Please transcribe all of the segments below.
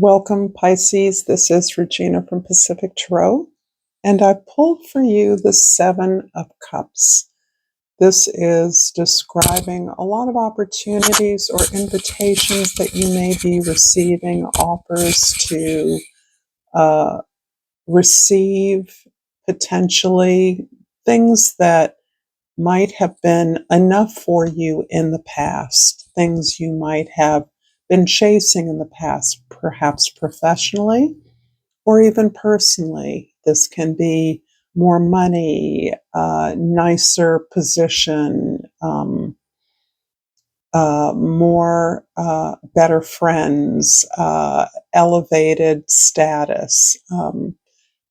Welcome, Pisces. This is Regina from Pacific Tarot, and I pulled for you the Seven of Cups. This is describing a lot of opportunities or invitations that you may be receiving, offers to receive, potentially things that might have been enough for you in the past, things you might have been chasing in the past, perhaps professionally or even personally. This can be more money, nicer position, more better friends, elevated status,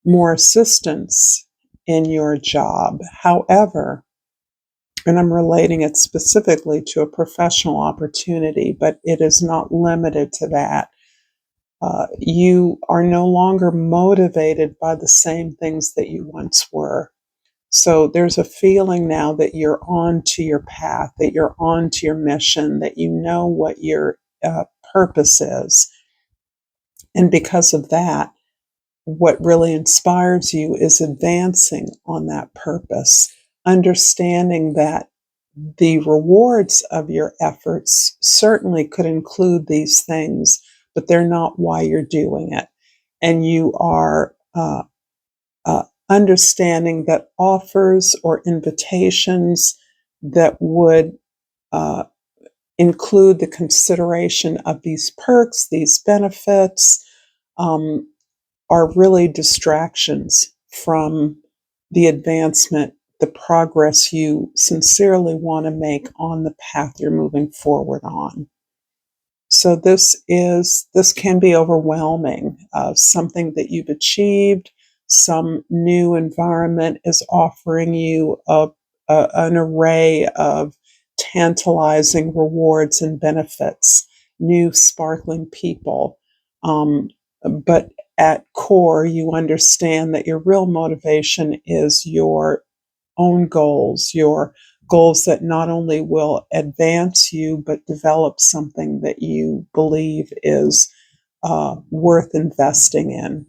more assistance in your job. However, and I'm relating it specifically to a professional opportunity, but it is not limited to that. You are no longer motivated by the same things that you once were. So there's a feeling now that you're on to your path, that you're on to your mission, that you know what your purpose is. And because of that, what really inspires you is advancing on that purpose, understanding that the rewards of your efforts certainly could include these things, but they're not why you're doing it. And you are understanding that offers or invitations that would include the consideration of these perks, these benefits, um, are really distractions from the advancement, the progress you sincerely want to make on the path you're moving forward on. So this can be overwhelming. Something that you've achieved, some new environment is offering you an array of tantalizing rewards and benefits, new sparkling people. But at core, you understand that your real motivation is your own goals, your goals that not only will advance you, but develop something that you believe is worth investing in.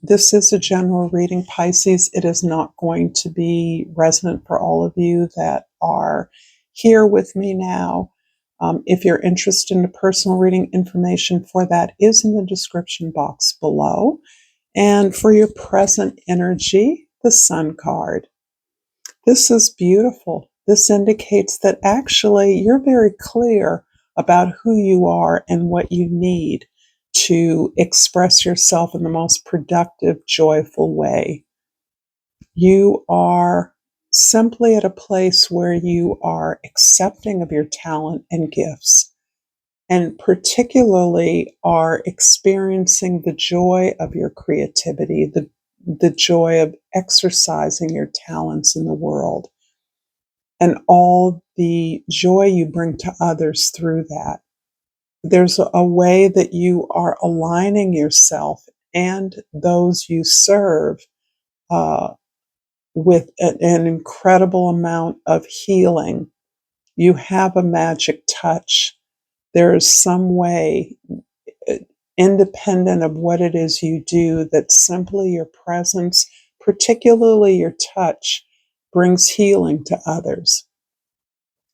This is a general reading, Pisces. It is not going to be resonant for all of you that are here with me now. If you're interested in the personal reading, information for that is in the description box below. And for your present energy, the Sun card. This is beautiful. This indicates that actually you're very clear about who you are and what you need to express yourself in the most productive, joyful way. You are simply at a place where you are accepting of your talent and gifts, and particularly are experiencing the joy of your creativity, the joy of exercising your talents in the world, and all the joy you bring to others through that. There's a way that you are aligning yourself and those you serve with an incredible amount of healing. You have a magic touch. There is some way, independent of what it is you do, that simply your presence, particularly your touch, brings healing to others.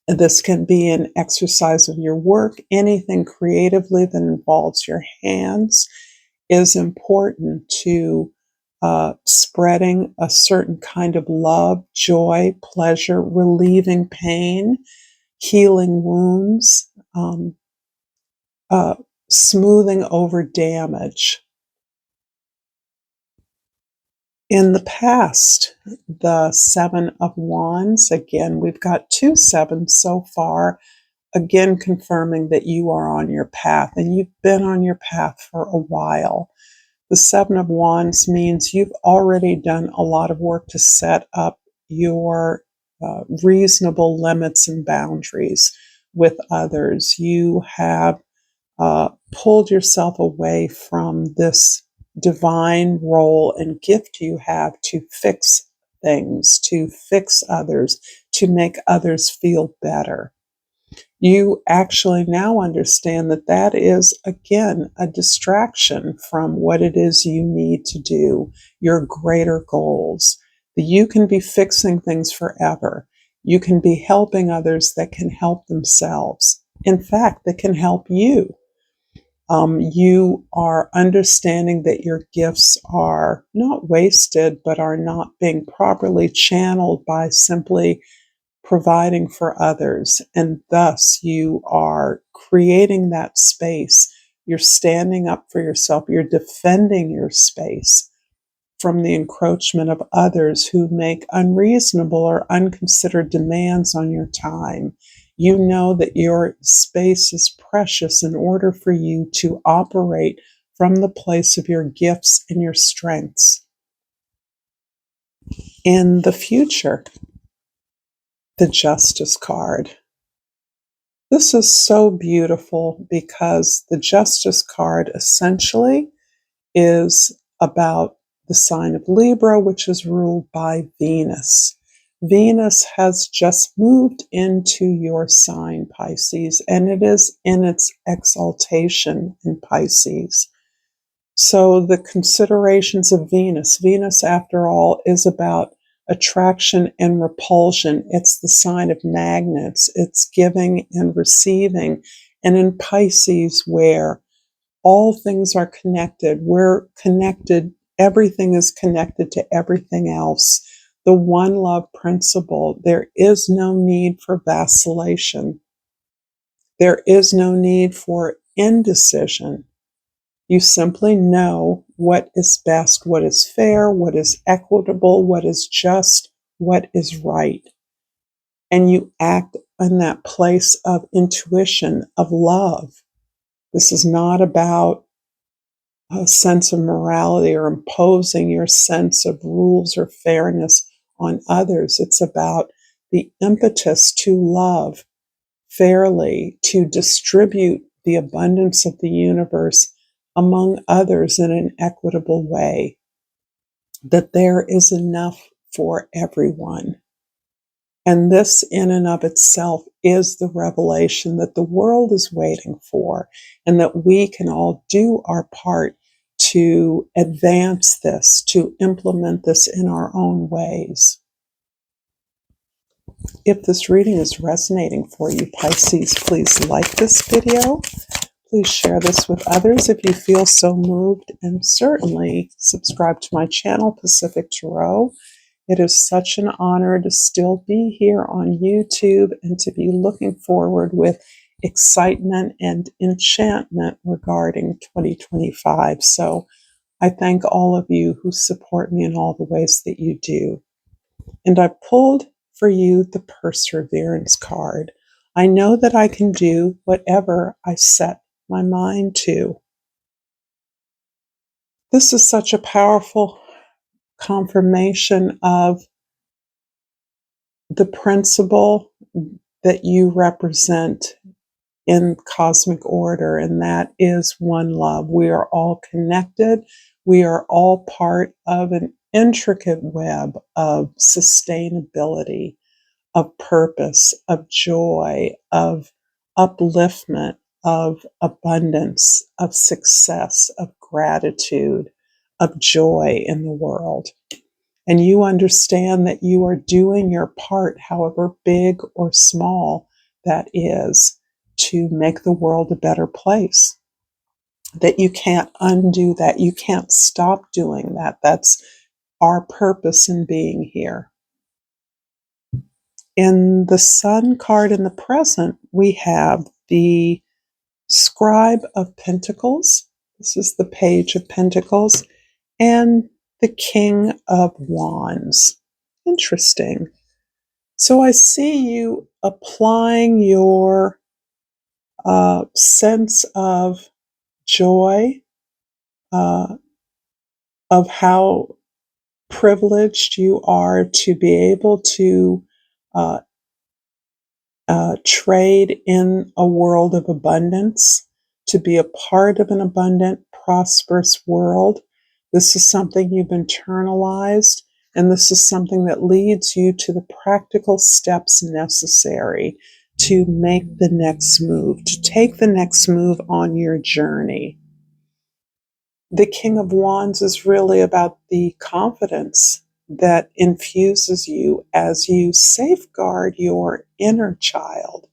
This can be an exercise of your work. Anything creatively that involves your hands is important to spreading a certain kind of love, joy, pleasure, relieving pain, healing wounds, smoothing over damage. In the past, the Seven of Wands, again, we've got 2 sevens so far, again confirming that you are on your path, and you've been on your path for a while. The Seven of Wands means you've already done a lot of work to set up your reasonable limits and boundaries with others. You have pulled yourself away from this divine role and gift you have to fix things, to fix others, to make others feel better. You actually now understand that that is, again, a distraction from what it is you need to do, your greater goals. That you can be fixing things forever. You can be helping others that can help themselves. In fact, that can help you. You are understanding that your gifts are not wasted, but are not being properly channeled by simply providing for others. And thus, you are creating that space. You're standing up for yourself. You're defending your space from the encroachment of others who make unreasonable or unconsidered demands on your time. You know that your space is precious in order for you to operate from the place of your gifts and your strengths. In the future, the Justice card. This is so beautiful because the Justice card essentially is about the sign of Libra, which is ruled by Venus. Venus has just moved into your sign, Pisces, and it is in its exaltation in Pisces. So the considerations of Venus, after all, is about attraction and repulsion. It's the sign of magnets. It's giving and receiving. And in Pisces, where all things are connected, we're connected, everything is connected to everything else. The one love principle, there is no need for vacillation. There is no need for indecision. You simply know what is best, what is fair, what is equitable, what is just, what is right. And you act in that place of intuition, of love. This is not about a sense of morality or imposing your sense of rules or fairness on others. It's about the impetus to love fairly, to distribute the abundance of the universe among others in an equitable way, that there is enough for everyone. And this, in and of itself, is the revelation that the world is waiting for, and that we can all do our part to advance this, to implement this in our own ways. If this reading is resonating for you, Pisces, please like this video. Please share this with others if you feel so moved, and certainly subscribe to my channel, Pacific Tarot. It is such an honor to still be here on YouTube and to be looking forward with excitement and enchantment regarding 2025. So I thank all of you who support me in all the ways that you do. And I pulled for you the Perseverance card. I know that I can do whatever I set my mind to. This is such a powerful confirmation of the principle that you represent in cosmic order, and that is one love. We are all connected. We are all part of an intricate web of sustainability, of purpose, of joy, of upliftment, of abundance, of success, of gratitude, of joy in the world. And you understand that you are doing your part, however big or small that is, to make the world a better place. That you can't undo that. You can't stop doing that. That's our purpose in being here. In the Sun card in the present, we have the Scribe of Pentacles. This is the Page of Pentacles. And the King of Wands. Interesting. So I see you applying your sense of joy, uh, of how privileged you are to be able to uh, trade in a world of abundance, to be a part of an abundant, prosperous world. This is something you've internalized, and this is something that leads you to the practical steps necessary to make the next move, to take the next move on your journey. The King of Wands is really about the confidence that infuses you as you safeguard your inner child.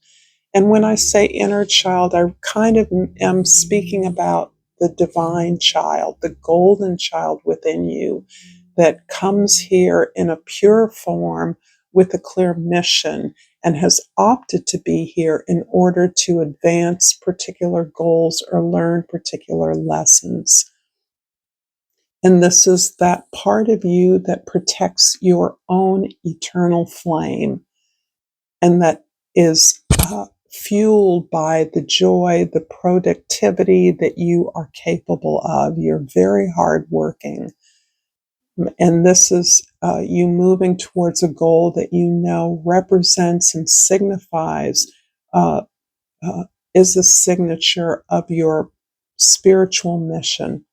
And when I say inner child, I kind of am speaking about the divine child, the golden child within you that comes here in a pure form with a clear mission and has opted to be here in order to advance particular goals or learn particular lessons. And this is that part of you that protects your own eternal flame and that is fueled by the joy, the productivity that you are capable of. You're very hardworking. And this is you moving towards a goal that you know represents and signifies, uh, uh, is the signature of your spiritual mission.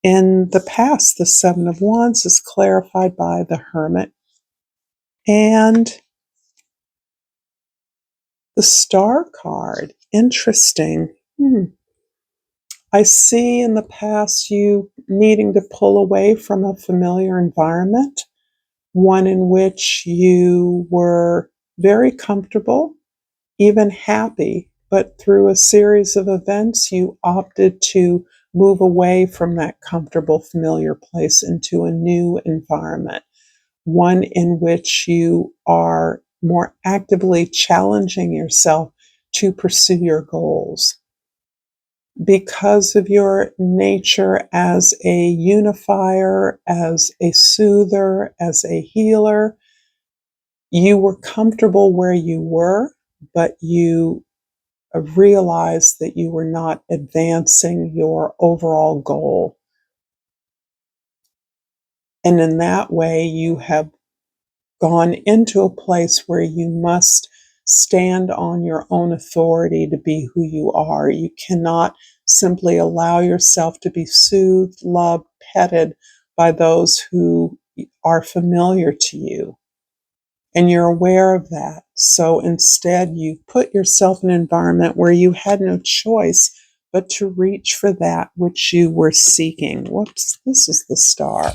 In the past, the Seven of Wands is clarified by the Hermit and the Star card. Interesting. I see in the past you needing to pull away from a familiar environment, one in which you were very comfortable, even happy, but through a series of events, you opted to move away from that comfortable, familiar place into a new environment, one in which you are more actively challenging yourself to pursue your goals. Because of your nature as a unifier, as a soother, as a healer, you were comfortable where you were, but you realized that you were not advancing your overall goal. And in that way, you have gone into a place where you must stand on your own authority to be who you are. You cannot simply allow yourself to be soothed, loved, petted by those who are familiar to you. And you're aware of that. So instead, you put yourself in an environment where you had no choice but to reach for that which you were seeking. Whoops, this is the Star.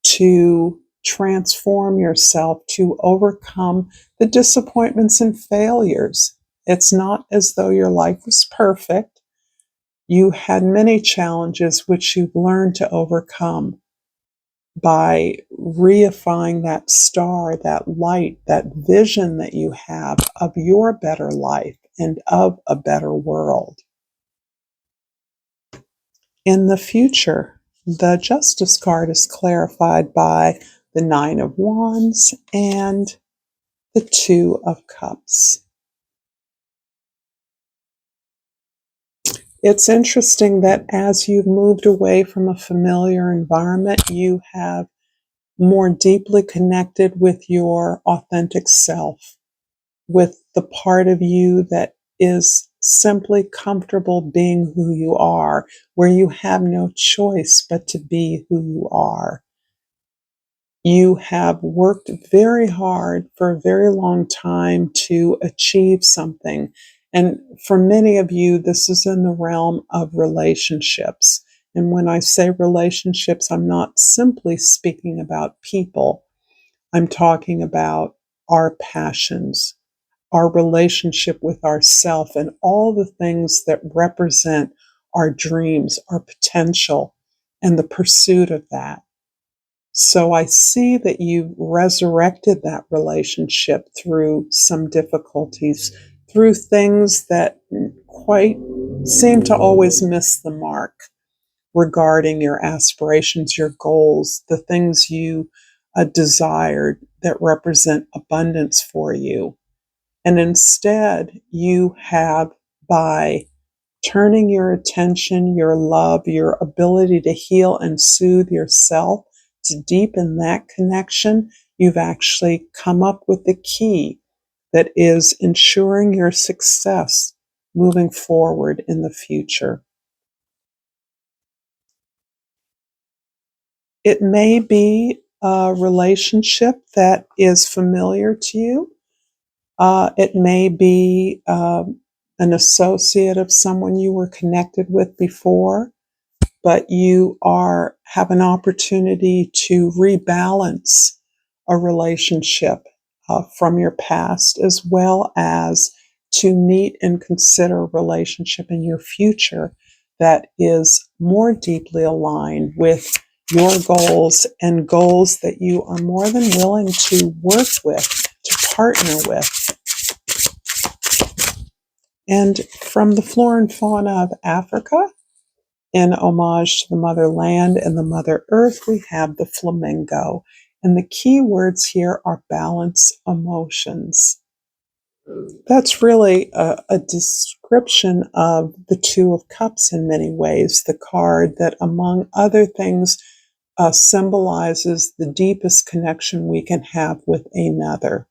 To transform yourself, to overcome the disappointments and failures. It's not as though your life was perfect. You had many challenges which you've learned to overcome by reifying that star, that light, that vision that you have of your better life and of a better world. In the future, the Justice card is clarified by the Nine of Wands and the Two of Cups. It's interesting that as you've moved away from a familiar environment, you have more deeply connected with your authentic self, with the part of you that is simply comfortable being who you are, where you have no choice but to be who you are. You have worked very hard for a very long time to achieve something. And for many of you, this is in the realm of relationships. And when I say relationships, I'm not simply speaking about people. I'm talking about our passions, our relationship with ourself, and all the things that represent our dreams, our potential, and the pursuit of that. So I see that you resurrected that relationship through some difficulties, through things that quite seem to always miss the mark regarding your aspirations, your goals, the things you desired that represent abundance for you. And instead, you have, by turning your attention, your love, your ability to heal and soothe yourself, to deepen that connection, you've actually come up with the key that is ensuring your success moving forward in the future. It may be a relationship that is familiar to you. It may be an associate of someone you were connected with before, but you have an opportunity to rebalance a relationship from your past, as well as to meet and consider a relationship in your future that is more deeply aligned with your goals and goals that you are more than willing to work with, to partner with. And from the flora and fauna of Africa, in homage to the motherland and the mother earth, we have the flamingo. And the key words here are balance emotions. That's really a description of the Two of Cups in many ways, the card that, among other things, symbolizes the deepest connection we can have with another,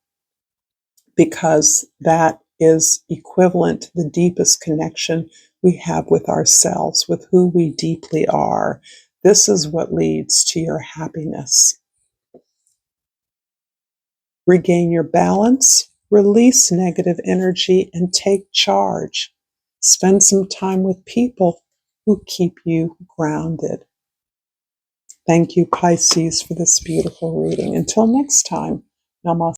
because that is equivalent to the deepest connection we have with ourselves, with who we deeply are. This is what leads to your happiness. Regain your balance, release negative energy, and take charge. Spend some time with people who keep you grounded. Thank you, Pisces, for this beautiful reading. Until next time, Namaste.